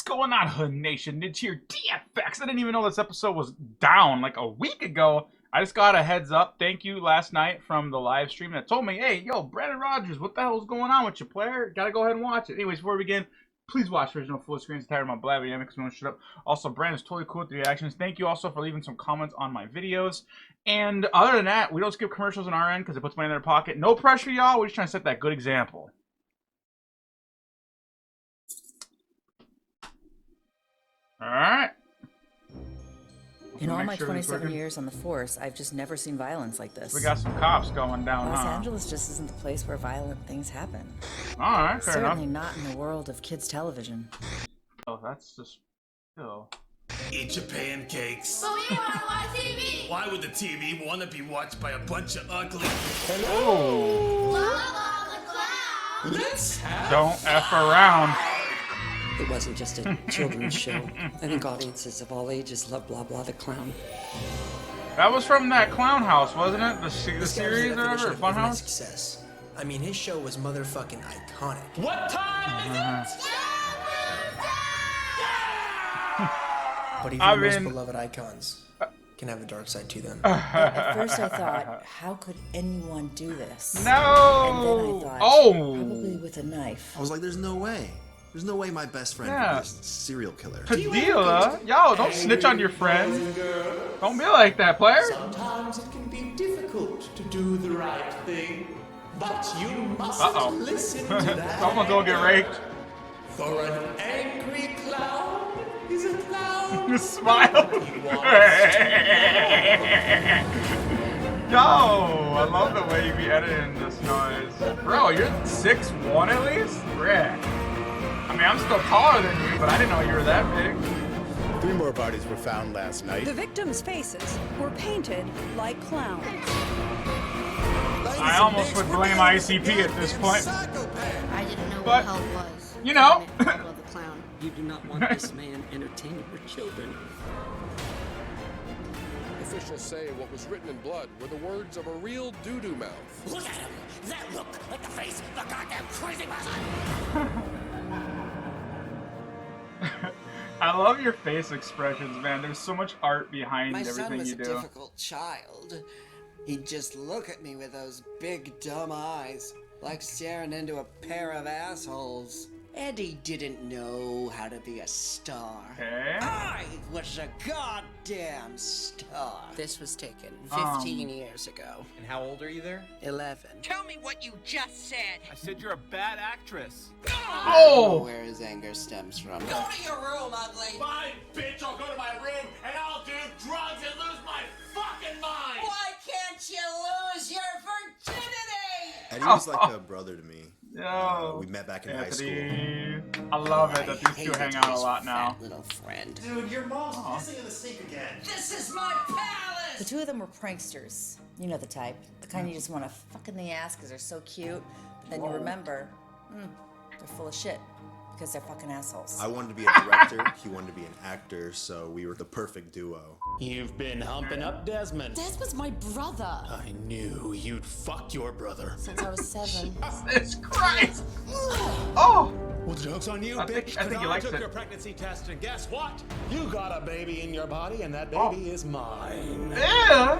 going on, Hood Nation? Nidge here, DFX. I didn't even know this episode was down like a week ago. I just got a heads up. Thank you last night from the live stream that told me, hey, yo, Brandon Rogers, what the hell is going on with your player? Gotta go ahead and watch it. Anyways, before we begin, please watch the original full screen. I'm tired of my blabbing because we want to shut up. Also, Brandon's totally cool with the reactions. Thank you also for leaving some comments on my videos. And other than that, we don't skip commercials on our end because it puts money in their pocket. No pressure, y'all. We're just trying to set that good example. Alright. In all my 27 years on the force, I've just never seen violence like this. We got some cops going down, Los Angeles just isn't the place where violent things happen. Alright, fair enough. Certainly not in the world of kids' television. Oh, that's just... Oh. Eat your pancakes. But we want to watch TV. Why would the TV want to be watched by a bunch of ugly... Hello! La la the clown. Let's have... Don't F around. It wasn't just a children's show. I think audiences of all ages love Blah Blah the Clown. That was from that Clown House, wasn't it? The series or whatever, Fun House? Success. I mean, his show was motherfucking iconic. What time is it? But even the most beloved icons can have a dark side to them. At first I thought, how could anyone do this? No! And then I thought, probably with a knife. I was like, there's no way. There's no way my best friend could be a serial killer. Padilla? Yo, don't snitch on your friend. Don't be like that, player. Sometimes it can be difficult to do the right thing, but you mustn't listen to that. Someone's gonna get raped. For an angry clown is a clown. Smile. Yo, I love the way you be editing this noise. Bro, you're 6'1" at least? Bruh. I mean, I'm still taller than you, but I didn't know you were that big. 3 more bodies were found last night. The victims' faces were painted like clowns. I almost would blame ICP at this point. I didn't know what help was. You know. You do not want this man entertaining your children. Officials say what was written in blood were the words of a real doo-doo mouth. Look at him! That look like the face of a goddamn crazy person! I love your face expressions, man. There's so much art behind everything you do. My son was a difficult child. He'd just look at me with those big, dumb eyes, like staring into a pair of assholes. Eddie didn't know how to be a star. Okay. I was a goddamn star. This was taken 15 years ago. And how old are you there? 11. Tell me what you just said. I said you're a bad actress. I don't know where his anger stems from. Go to your room, ugly. Fine, bitch, I'll go to my room and I'll do drugs and lose my fucking mind! Why can't you lose your virginity? Eddie was like a brother to me. Yo, we met back in Anthony. High school. I love it that these two hang out a lot now. Little friend. Dude, your mom's pissing in the sink again. This is my palace! The two of them were pranksters. You know the type. The kind you just want to fuck in the ass because they're so cute, but then you remember, they're full of shit because they're fucking assholes. I wanted to be a director, he wanted to be an actor, so we were the perfect duo. You've been humping up Desmond. Des was my brother. I knew you'd fuck your brother. Since I was 7. Jesus Christ! Oh! Well, the joke's on you, bitch. I think you liked took it. your pregnancy test, and guess what? You got a baby in your body, and that baby is mine. Yeah!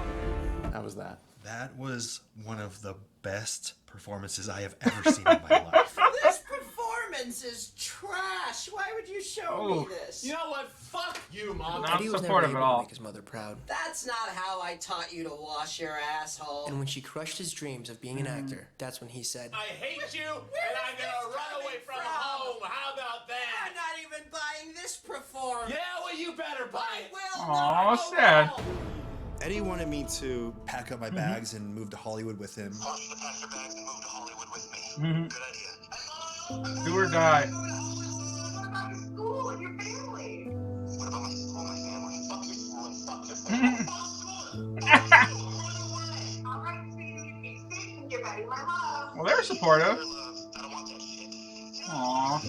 How was that? That was one of the best performances I have ever seen in my life. This performance is trash. Why would you show me this? You know what? Fuck you, Mom. Not Eddie was never supportive able at to all. make his mother proud. That's not how I taught you to wash your asshole. And when she crushed his dreams of being an actor, that's when he said, I hate you, and I'm gonna run away from home. How about I'm that? not even buying this performance. Yeah, well, you better buy I it. will Aw, not. sad. Eddie wanted me to pack up my bags and move to Hollywood with him. I want you to pack your bags and move to Hollywood with me. Good idea. Do or die. What about your school and your family? What about my school and my family? Fuck your school and fuck your family. Fuck school. All right, sweetie. Be safe and give Eddie my love. Well, they're supportive. I don't want that shit. Aww.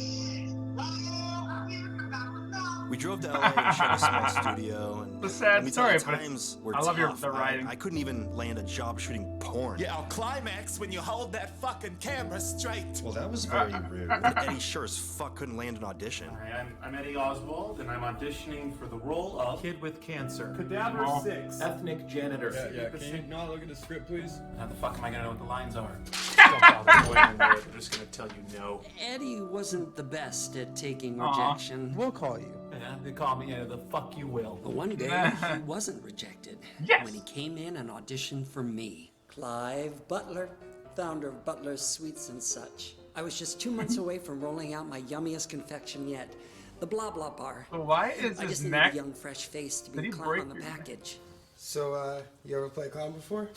Love you. I'll be right back with love. We drove to LA and shot a small studio, and The sad let me tell you, story, but times were I love tough. the writing. I couldn't even land a job shooting porn. Yeah, I'll climax when you hold that fucking camera straight. Well, that was very rude. Eddie sure as fuck couldn't land an audition. Hi, I'm Eddie Oswald, and I'm auditioning for the role of Kid with cancer. Cadaver 6, ethnic janitor. Can you not look at the script, please? How the fuck am I gonna know what the lines are? Don't bother spoiling the word. I'm just gonna tell you no. Eddie wasn't the best at taking Aw. rejection. We'll call you. Yeah, they call me the fuck you will. But one day, he wasn't rejected. Yes. When he came in and auditioned for me. Clive Butler, founder of Butler's Sweets and Such. I was just 2 months away from rolling out my yummiest confection yet, the Blah Blah Bar. So why is I his just needed neck? a young, fresh face to Did be he clown break on the your neck? package. So, you ever play clown before?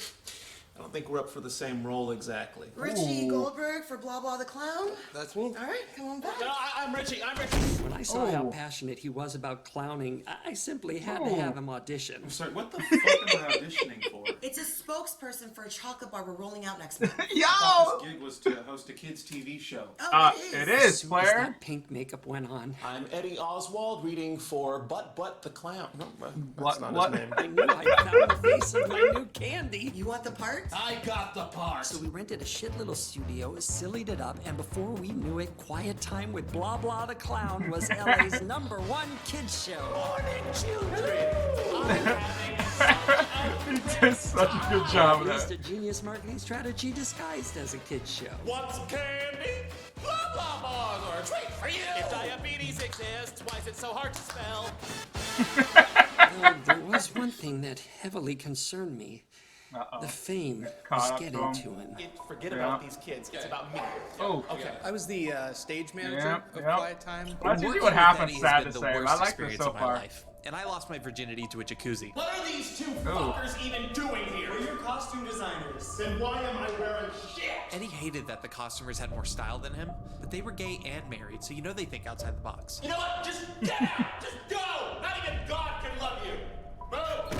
I don't think we're up for the same role exactly. Richie Goldberg for Blah Blah the Clown. That's me. All right, come on back. I'm Richie. When I saw how passionate he was about clowning, I simply had to have him audition. I'm sorry, what the fuck am I auditioning for? It's a spokesperson for a chocolate bar we're rolling out next month. Yo! This gig was to host a kids' TV show. It is, As soon as Blair. that pink makeup went on, I'm Eddie Oswald, reading for Butt the Clown. What? What? I knew I found the face of my new candy. You want the part? I got the part. So we rented a shit little studio, sillied it up, and before we knew it, Quiet Time with Blah Blah the Clown was LA's #1 kids show. Morning, children. He did such a good job of Used that. a genius marketing strategy disguised as a kids show. What's candy? Blah blah bars are a treat for you. If diabetes exists, why is it so hard to spell? There was one thing that heavily concerned me. The fame Caught was up getting to to him. Forget about these kids. It's about me. Oh, Okay. I was the stage manager of yep. Quiet Time. That's usually Working what with happens, Eddie sad has to been say. the I worst like this experience so of my far. life. And I lost my virginity to a jacuzzi. What are these two fuckers even doing here? We're your costume designers. Then why am I wearing shit? Eddie hated that the costumers had more style than him, but they were gay and married, so you know they think outside the box. You know what? Just get out. Just go. Not even God can love you. Move.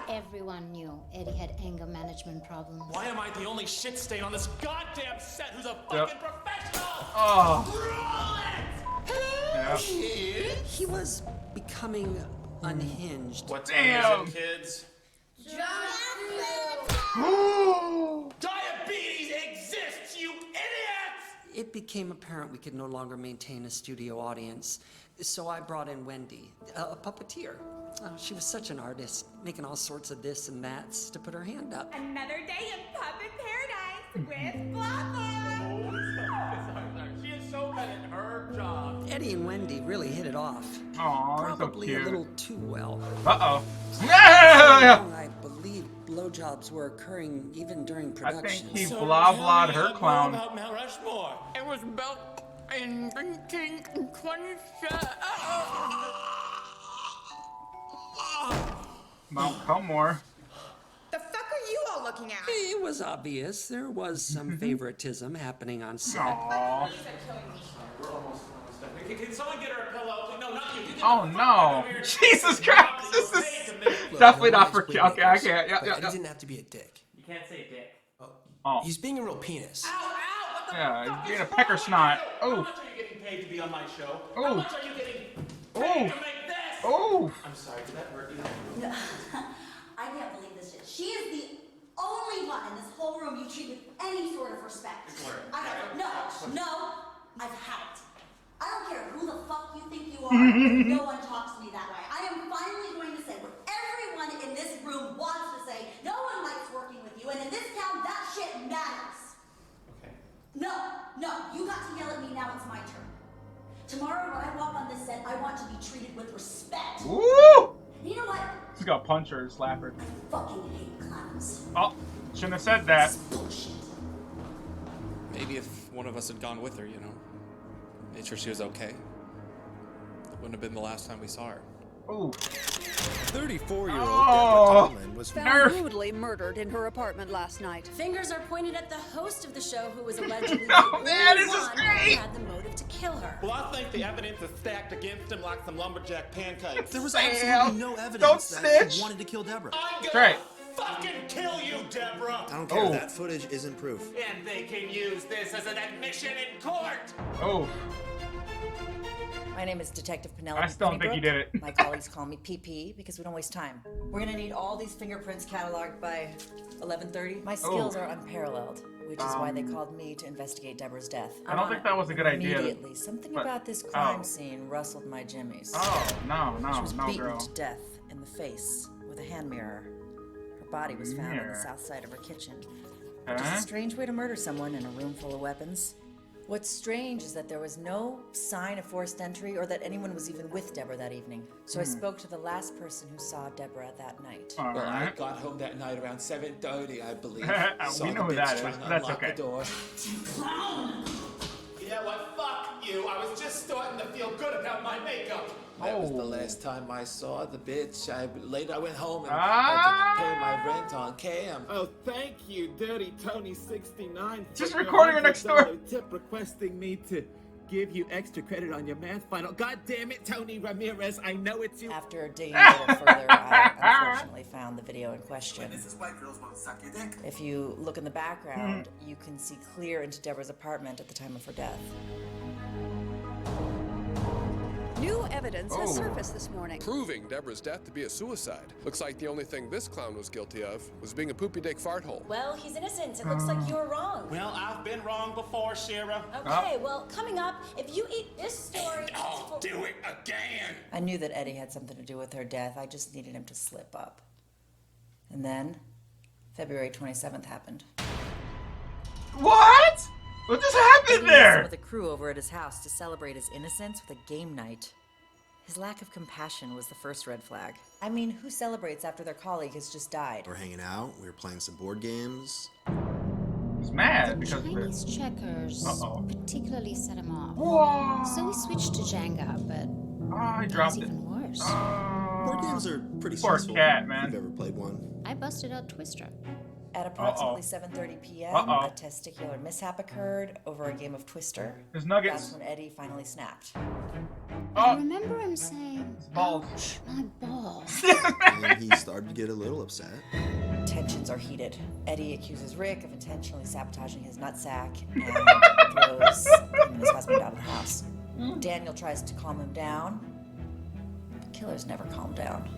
Everyone knew Eddie had anger management problems. Why am I the only shit stain on this goddamn set who's a fucking professional? Oh. Yep. He was becoming unhinged. What Damn. time is it, kids? Diabetes exists, you idiots! It became apparent we could no longer maintain a studio audience, so I brought in Wendy, a puppeteer. She was such an artist, making all sorts of this and that's to put her hand up. Another day in puppet paradise with Blah Blah. She is so bad at her job. Eddie and Wendy really hit it off. Aw, so Probably cute. a little too well. Uh-oh. So Yeah! long, I believe blowjobs were occurring even during I production. think he blah-blah'd her clown. About Mount Rushmore. It was about in drinking Mount Cummore. The fuck are you all looking at? It was obvious there was some favoritism happening on set. Aww. We're almost done. Can someone get her a pillow? No, not you. You get Oh the fuck no! out of here. Jesus Christ! This is Look, definitely no not for one's kids. Okay, I can't. Yeah, But yeah, Eddie yeah. didn't have to be a dick. You can't say dick. Oh. He's being a real penis. Yeah, he's being a pecker snot. How Oh. much are you getting paid to be on my show? Oh. How much are you getting Oh. paid to make this? Oh. I'm sorry, did that hurt you? No, I can't believe this shit. She is the only one in this whole room you treat with any sort of respect. I've had it. I don't care who the fuck you think you are. No one talks to me that way. I am finally going to say what everyone in this room wants to say. No one likes working with you, and in this town, that shit matters. Okay. No, you got to yell at me now. It's my turn. Tomorrow, when I walk on this set, I want to be treated with respect. Woo! You know what? He's got a puncher or slapper. I fucking hate clowns. Oh, shouldn't have said that. Bullshit. Maybe if one of us had gone with her, you know, made sure she was okay. It wouldn't have been the last time we saw her. Ooh. 34-year-old Oh. Deborah Tomlin was Found brutally murdered in her apartment last night. Fingers are pointed at the host of the show who was allegedly the Oh, man, only this is one great. who had the motive to kill her. Well, I think the evidence is stacked against him like some lumberjack pancakes. There was Sam, absolutely no evidence don't that snitch. he wanted to kill Deborah. I'm gonna Right. fucking kill you, Deborah! I don't care. Oh. That footage isn't proof. And they can use this as an admission in court! Oh. My name is Detective Penelope. I still don't think he did it. My colleagues call me PP because we don't waste time. We're gonna need all these fingerprints cataloged by 11:30. My skills are unparalleled, which is why they called me to investigate Deborah's death. I don't think that was a good idea. Immediately, something about this crime scene rustled my jimmies. Oh, no, She was beaten girl. to death in the face with a hand mirror. Her body was found on the south side of her kitchen. Which is a strange way to murder someone in a room full of weapons. What's strange is that there was no sign of forced entry or that anyone was even with Deborah that evening. So I spoke to the last person who saw Deborah that night. Well, I got home that night around 7:30, I believe. We know who that is, but that's okay. The door. You know what? Fuck you. I was just starting to feel good about my makeup. That was the last time I saw the bitch. Later I went home and had to pay my rent on cam. Oh, thank you, Dirty Tony 69. Just recording her next door. Tip requesting me to give you extra credit on your math final. God damn it, Tony Ramirez, I know it's you. After digging a little further, I unfortunately found the video in question. This is white girls want to suck your dick. If you look in the background, you can see clear into Deborah's apartment at the time of her death. New evidence has surfaced this morning. Proving Deborah's death to be a suicide. Looks like the only thing this clown was guilty of was being a poopy dick fart hole. Well, he's innocent. It looks like you were wrong. Well, I've been wrong before, Shira. Okay, well, coming up, if you eat this story... I'll do it again! I knew that Eddie had something to do with her death. I just needed him to slip up. And then, February 27th happened. What? What just happened there? With a crew over at his house to celebrate his innocence with a game night. His lack of compassion was the first red flag. I mean, who celebrates after their colleague has just died? We're hanging out, we were playing some board games. He's mad The because Chinese checkers particularly set him off. Whoa. So we switched to Jenga, but I dropped it. even worse. Board games are pretty Poor stressful. cat, man. If you've ever played one. I busted out Twister. At approximately 7:30 p.m., a testicular mishap occurred over a game of Twister. His nuggets. That's when Eddie finally snapped. I remember him saying, balls. "Ouch, my balls." And he started to get a little upset. Tensions are heated. Eddie accuses Rick of intentionally sabotaging his nutsack and throws him and his husband out of the house. Daniel tries to calm him down, but killers never calm down.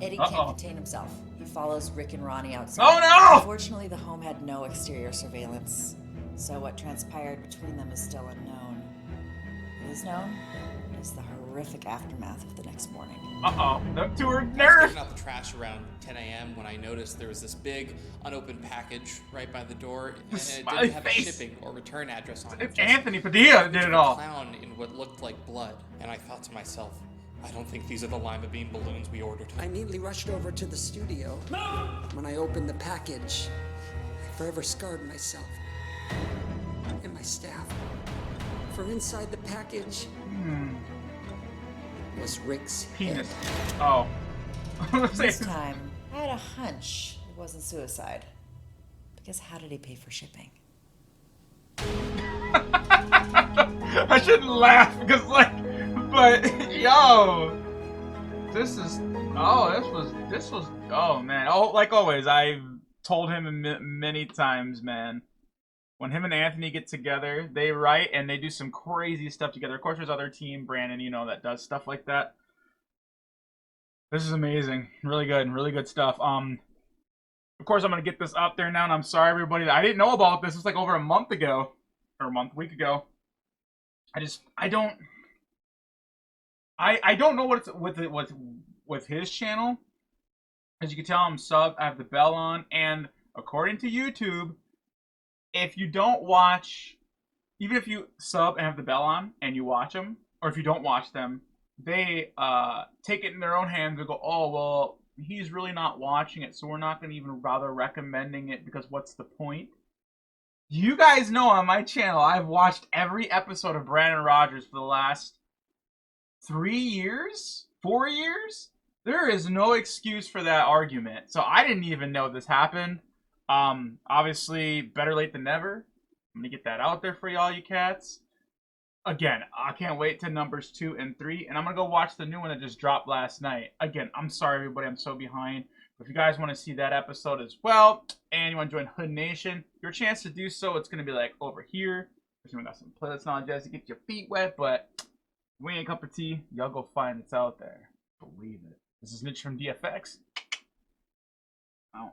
Eddie can't contain himself. He follows Rick and Ronnie outside. Oh no! Unfortunately, the home had no exterior surveillance, so what transpired between them is still unknown. What is known is the horrific aftermath of the next morning. Them two are I was nerfed. taking out the trash around 10 a.m. when I noticed there was this big unopened package right by the door, and it Smiley didn't have face. a shipping or return address on it. It's Anthony Padilla did it all. A clown in what looked like blood, and I thought to myself, I don't think these are the lima bean balloons we ordered. I neatly rushed over to the studio. When I opened the package, I forever scarred myself and my staff. For inside the package was Rick's penis. Head. Oh. This time, I had a hunch it wasn't suicide. Because how did he pay for shipping? I shouldn't laugh because, like, but yo, this was, oh man, oh, like always, I've told him many times, man. When him and Anthony get together, they write and they do some crazy stuff together. Of course, there's other team, Brandon, you know, that does stuff like that. This is amazing, really good stuff. Of course, I'm gonna get this up there now, and I'm sorry, everybody. I didn't know about this. It's like over a month ago, or week ago. I don't know what's with his channel. As you can tell, I'm sub. I have the bell on, and according to YouTube, if you don't watch, even if you sub and have the bell on and you watch them, or if you don't watch them, they take it in their own hands and go, oh well, he's really not watching it, so we're not going to even bother recommending it because what's the point? You guys know on my channel, I've watched every episode of Brandon Rogers for the last 3 years? 4 years? There is no excuse for that argument. So I didn't even know this happened. Obviously, better late than never. I'm going to get that out there for y'all, you cats. Again, I can't wait to numbers 2 and 3. And I'm going to go watch the new one that just dropped last night. Again, I'm sorry, everybody. I'm so behind. If you guys want to see that episode as well, and you want to join Hood Nation, your chance to do so, it's going to be like over here. If you got some playlist knowledge to get your feet wet, but We ain't a cup of tea. Y'all go find it's out there. Believe it. This is Nidge from DFX. Out.